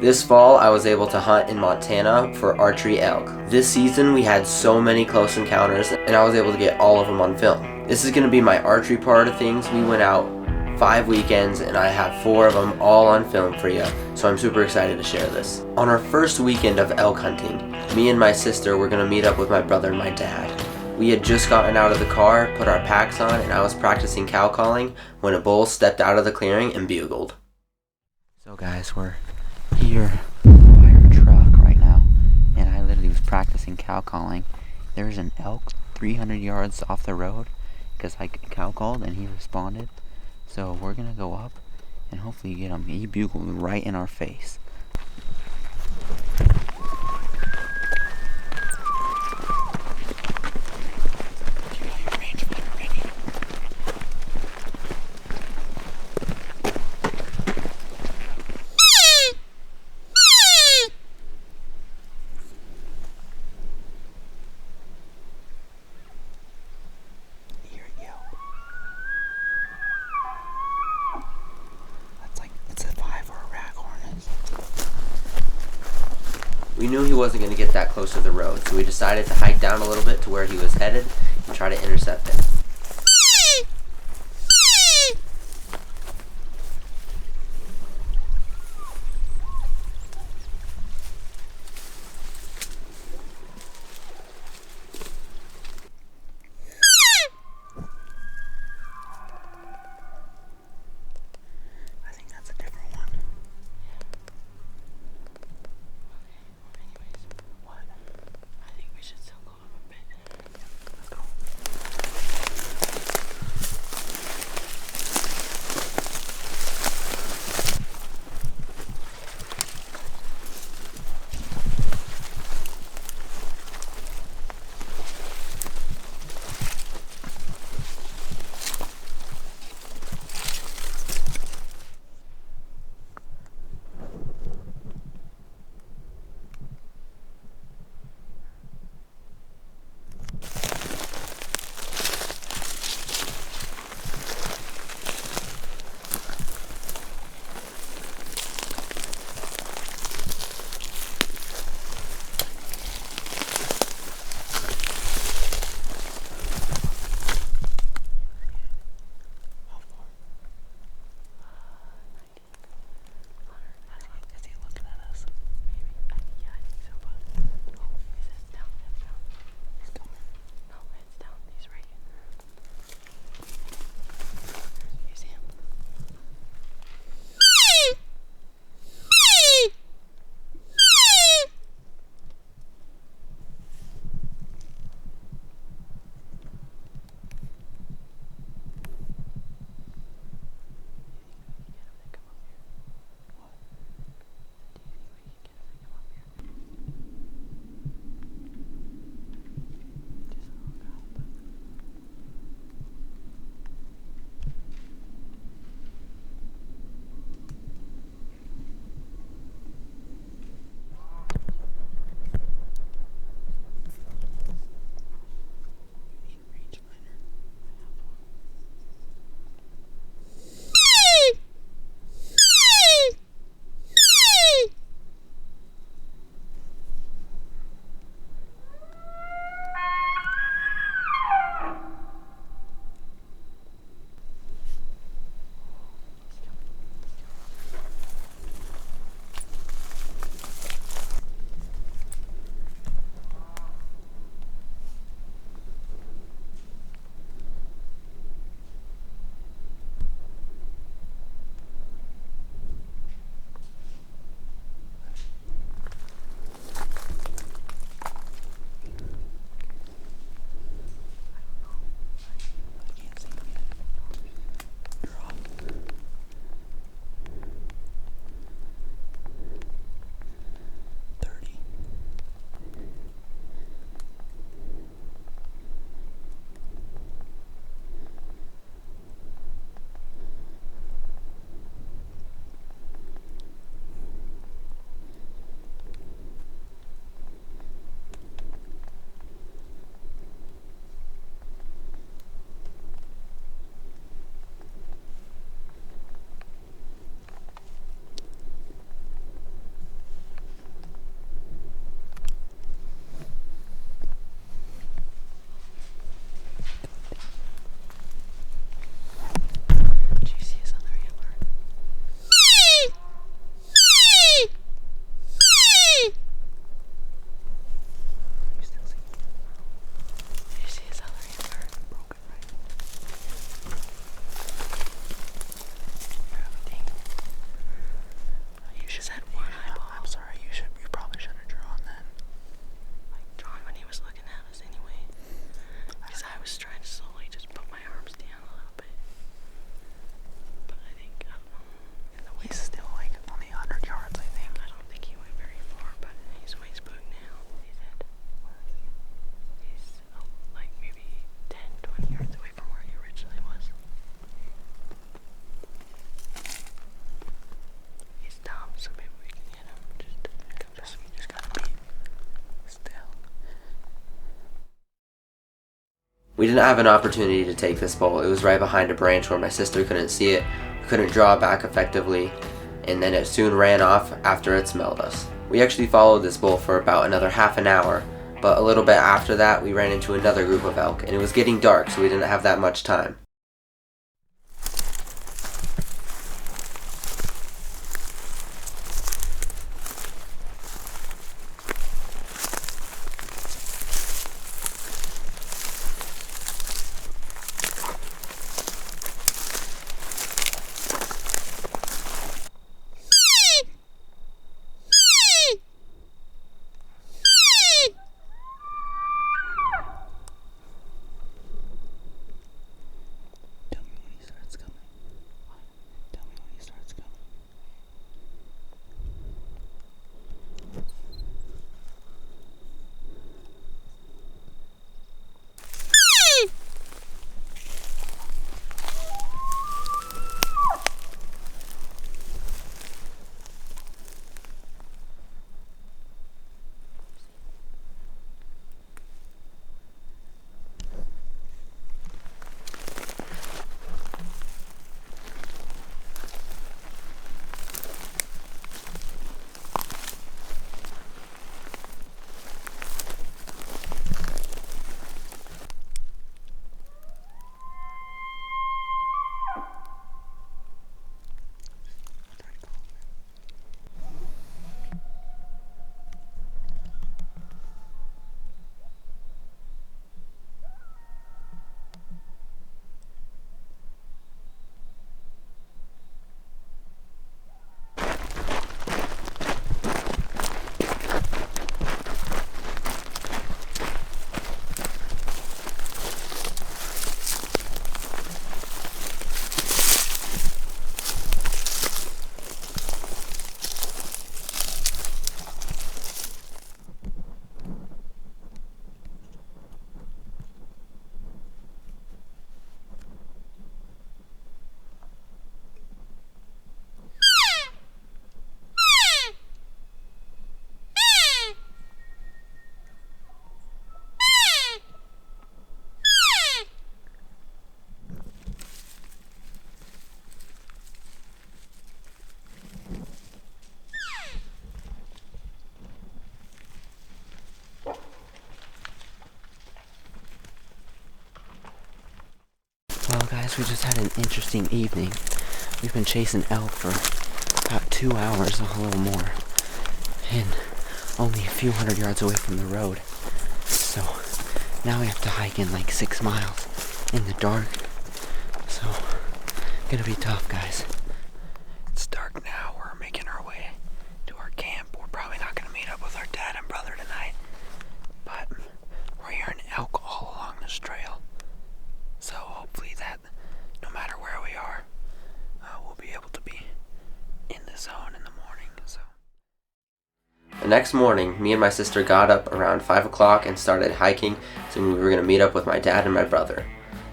This fall, I was able to hunt in Montana for archery elk. This season, we had so many close encounters, and I was able to get all of them on film. This is going to be my archery part of things. We went out 5 weekends, and I have 4 of them all on film for you, so I'm super excited to share this. On our first weekend of elk hunting, me and my sister were going to meet up with my brother and my dad. We had just gotten out of the car, put our packs on, and I was practicing cow calling when a bull stepped out of the clearing and bugled. So guys, we're here by our truck right now, and I literally was practicing cow calling. There's an elk 300 yards off the road because I cow called and he responded. So we're gonna go up and hopefully get him. He bugled right in our face. We knew he wasn't going to get that close to the road, so we decided to hike down a little bit to where he was headed and try to intercept him. We didn't have an opportunity to take this bull. It was right behind a branch where my sister couldn't see it, couldn't draw it back effectively, and then it soon ran off after it smelled us. We actually followed this bull for about another half an hour, but a little bit after that we ran into another group of elk, and it was getting dark, so we didn't have that much time. Well guys, we just had an interesting evening. We've been chasing elk for about 2 hours, a little more, and only a few hundred yards away from the road. So now we have to hike in like 6 miles in the dark. So gonna be tough, guys. It's dark now. We're making our way to our camp. We're probably not gonna meet up with our dad and brother tonight, but we're hearing elk all along this trail. So hopefully that no matter where we are, we'll be able to be in the zone in the morning. So the next morning, me and my sister got up around 5 o'clock and started hiking, so we were going to meet up with my dad and my brother.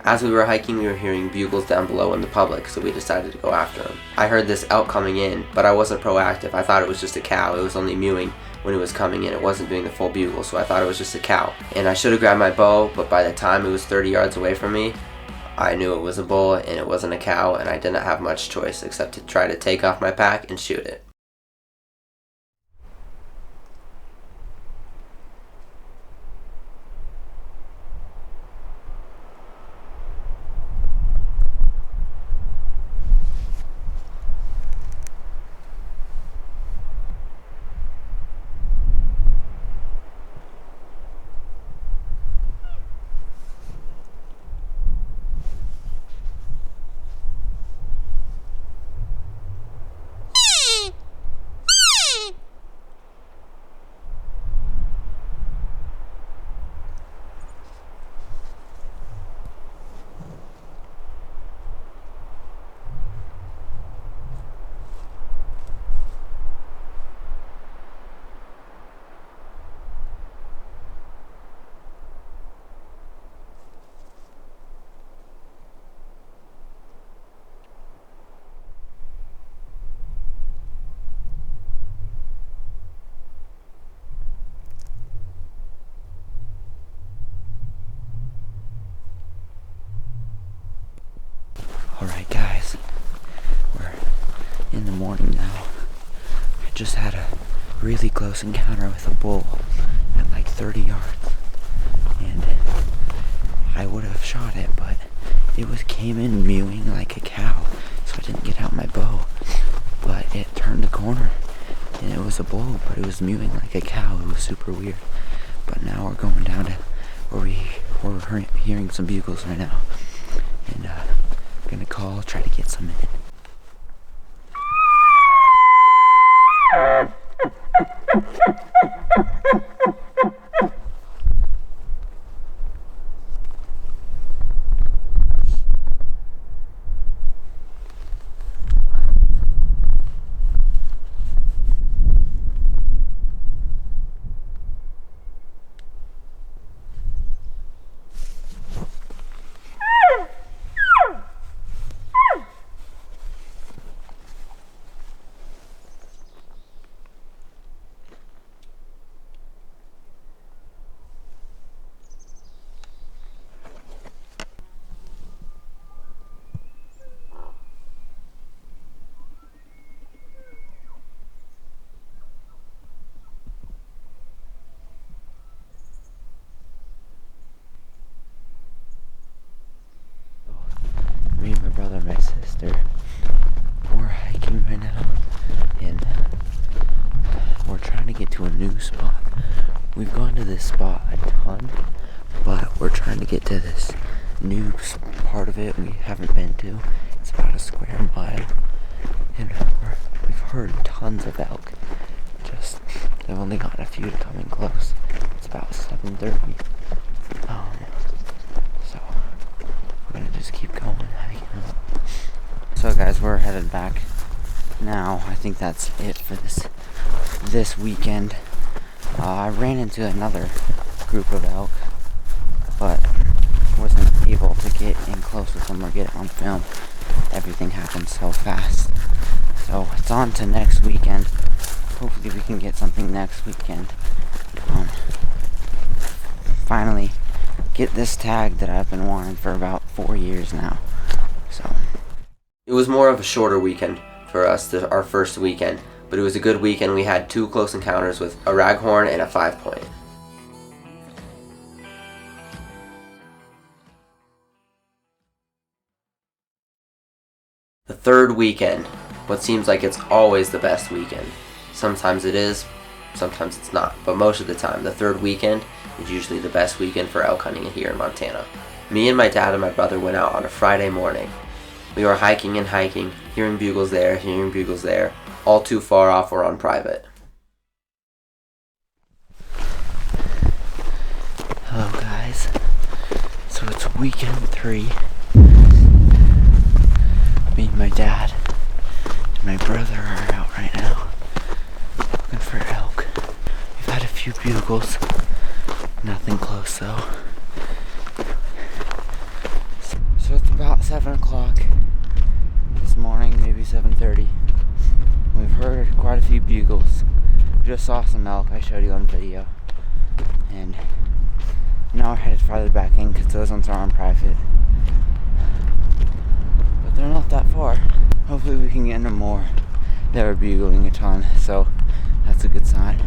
As we were hiking, we were hearing bugles down below in the public, so we decided to go after them. I heard this elk coming in, but I wasn't proactive. I thought it was just a cow. It was only mewing when it was coming in. It wasn't doing the full bugle, so I thought it was just a cow. And I should have grabbed my bow, but by the time it was 30 yards away from me, I knew it was a bull and it wasn't a cow, and I didn't have much choice except to try to take off my pack and shoot it. just had a really close encounter with a bull at like 30 yards. And I would have shot it, but it came in mewing like a cow, so I didn't get out my bow. But it turned the corner, and it was a bull, but it was mewing like a cow. It was super weird. But now we're going down to where we're hearing some bugles right now, and gonna try to get some in. Me, my brother, and my sister, we're hiking right now, and we're trying to get to a new spot. We've gone to this spot a ton, but we're trying to get to this new part of it we haven't been to. It's about a square mile, and we've heard tons of elk. Just, they've only gotten a few to come in close. It's about 7:30. So we're gonna just keep going hiking. So guys, we're headed back now. I think that's it for this weekend. I ran into another group of elk, but wasn't able to get in close with them or get it on film. Everything happened so fast. So it's on to next weekend. Hopefully we can get something next weekend. Finally get this tag that I've been wanting for about 4 years now. So It was more of a shorter weekend for us, our first weekend, but it was a good weekend. We had 2 close encounters with a raghorn and a 5-point. The third weekend, what seems like it's always the best weekend. Sometimes it is, sometimes it's not, but most of the time, the third weekend is usually the best weekend for elk hunting here in Montana. Me and my dad and my brother went out on a Friday morning. We were hiking and hiking, hearing bugles there, hearing bugles there, all too far off or on private. hello guys. So it's weekend 3. Me and my dad and my brother are out right now looking for elk. We've had a few bugles, nothing close though. So it's about 7 o'clock this morning, maybe 7:30. We've heard quite a few bugles. Just saw some elk I showed you on video. And now we're headed farther back in because those ones are on private. But they're not that far. Hopefully we can get into more. They were bugling a ton, so that's a good sign.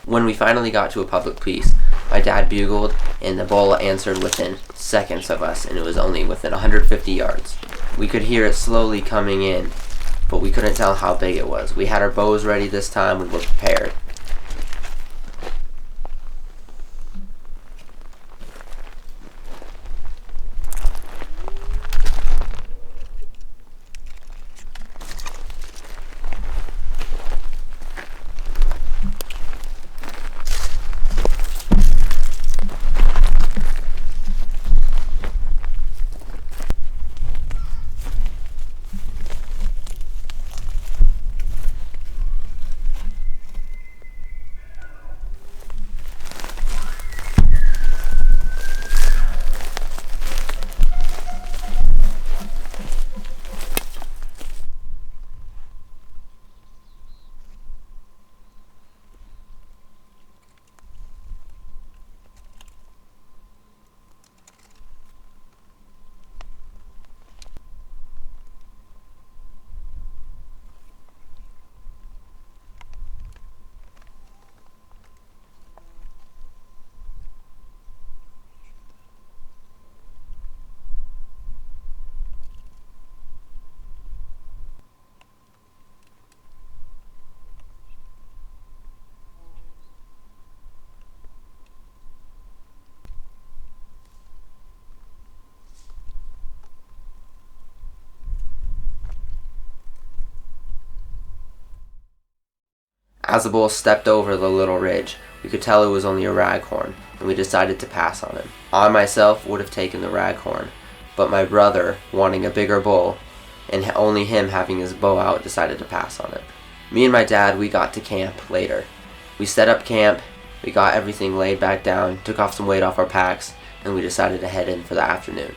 When we finally got to a public piece, my dad bugled and the bull answered within seconds of us, and it was only within 150 yards. We could hear it slowly coming in, but we couldn't tell how big it was. We had our bows ready this time, we were prepared. As the bull stepped over the little ridge, we could tell it was only a raghorn, and we decided to pass on him. I myself would have taken the raghorn, but my brother, wanting a bigger bull, and only him having his bow out, decided to pass on it. Me and my dad, we got to camp later. We set up camp, we got everything laid back down, took off some weight off our packs, and we decided to head in for the afternoon.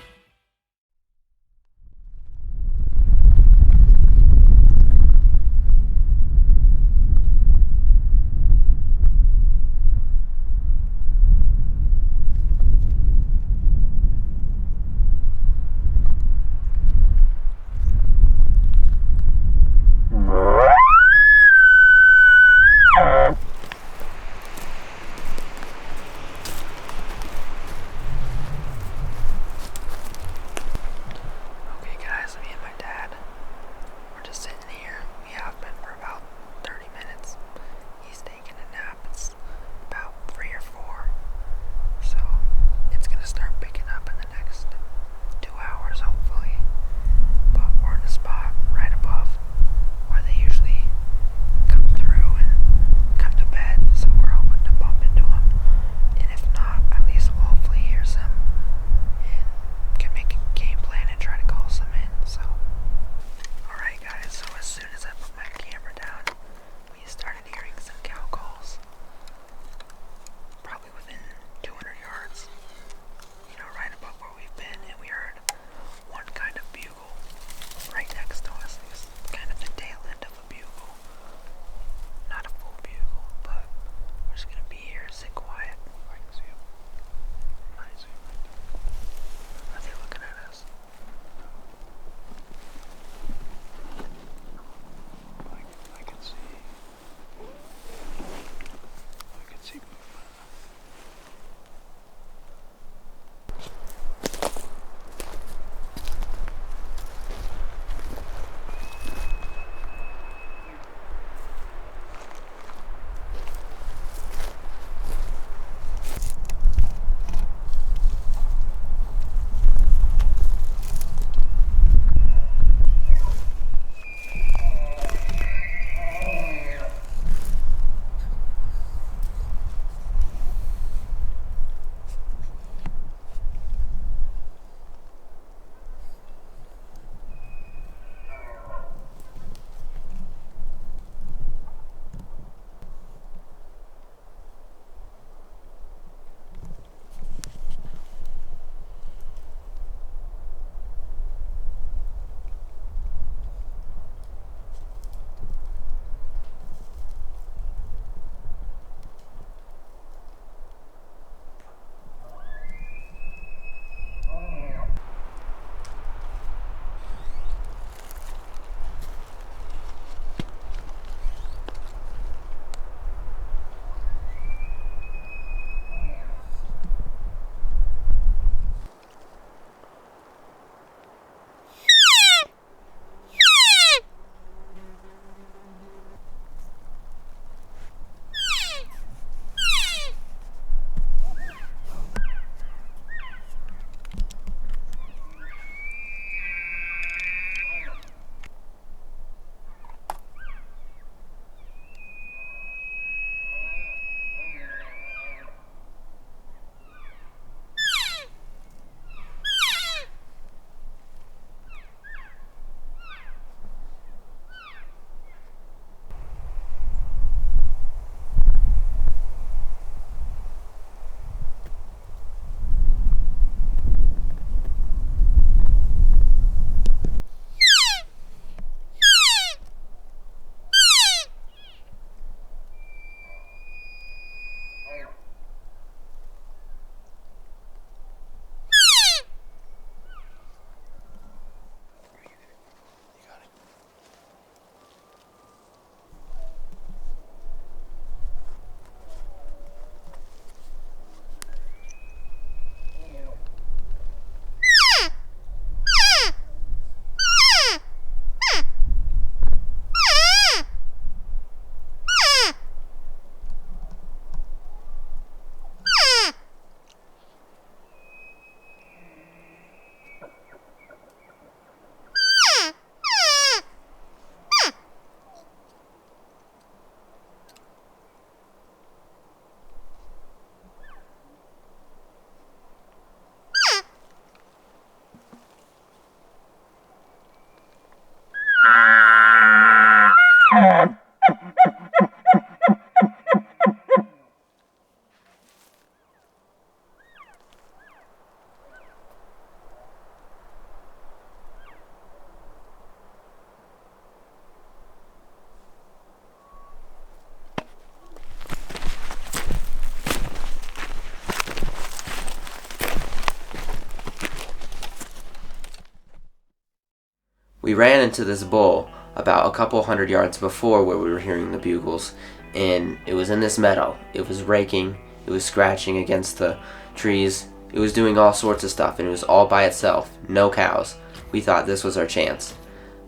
We ran into this bull about a couple hundred yards before where we were hearing the bugles, and it was in this meadow. It was raking, it was scratching against the trees, it was doing all sorts of stuff, and it was all by itself, no cows. We thought this was our chance.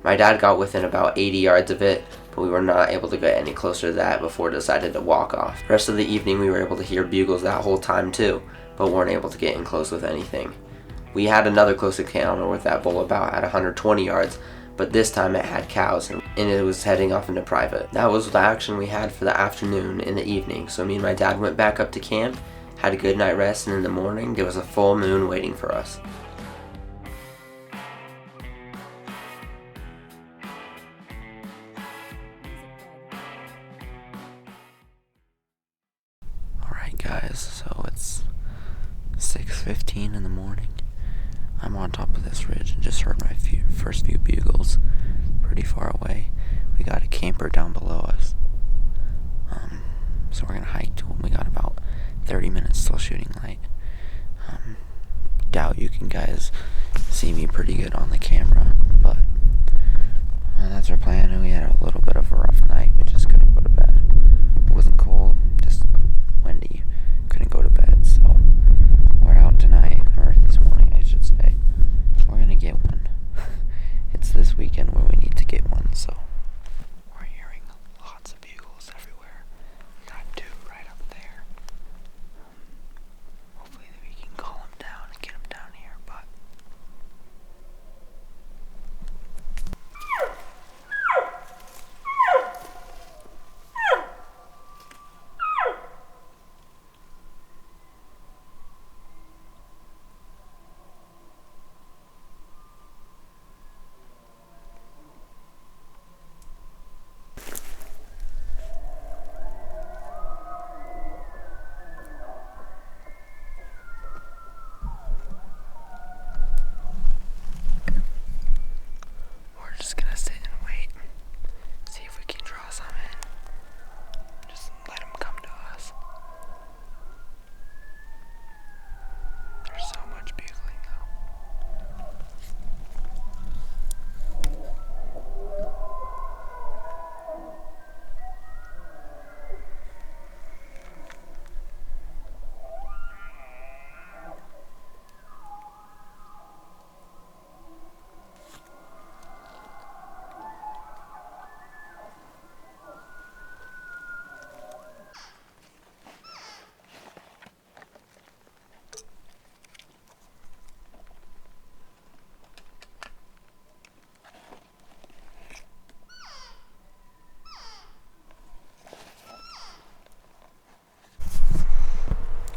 My dad got within about 80 yards of it, but we were not able to get any closer to that before it decided to walk off. The rest of the evening we were able to hear bugles that whole time too, but weren't able to get in close with anything. We had another close encounter with that bull about at 120 yards, but this time it had cows and it was heading off into private. That was the action we had for the afternoon and the evening, so me and my dad went back up to camp, had a good night rest, and in the morning there was a full moon waiting for us. Alright guys, so it's 6:15 in the morning. I'm on top of this ridge and just heard my first few bugles pretty far away. We got a camper down below us. So we're gonna hike to him. We got about 30 minutes till shooting light. Doubt you can guys see me pretty good on the camera, but that's our plan. And we had a little bit of a rough night. We just couldn't go to bed. It wasn't cold, just windy. Couldn't go to bed, so we're out tonight, or this morning I should say. We're gonna get one. It's this weekend where we need to get one, so we're hearing lots of bugles everywhere. Got two right up there. Hopefully we can call them down and get them down here, but we're just gonna sit and wait, see if we can draw some in. Just let them come to us. There's so much bugling though.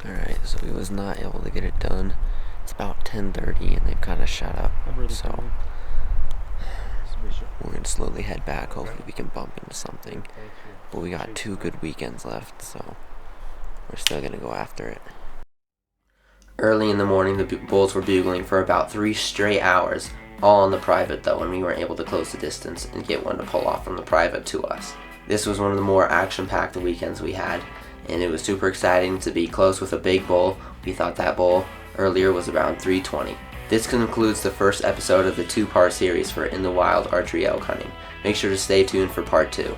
Alright, so we was not able to get it done. It's about 10:30 and they've kind of shut up, so we're gonna slowly head back. Hopefully we can bump into something, but we got 2 good weekends left, so we're still gonna go after it. Early in the morning the bulls were bugling for about 3 straight hours, all on the private though, and we weren't able to close the distance and get one to pull off from the private to us. This was one of the more action-packed weekends we had, and it was super exciting to be close with a big bull. We thought that bull earlier was around 320. This concludes the first episode of the 2-part series for In the Wild archery elk hunting. Make sure to stay tuned for part 2.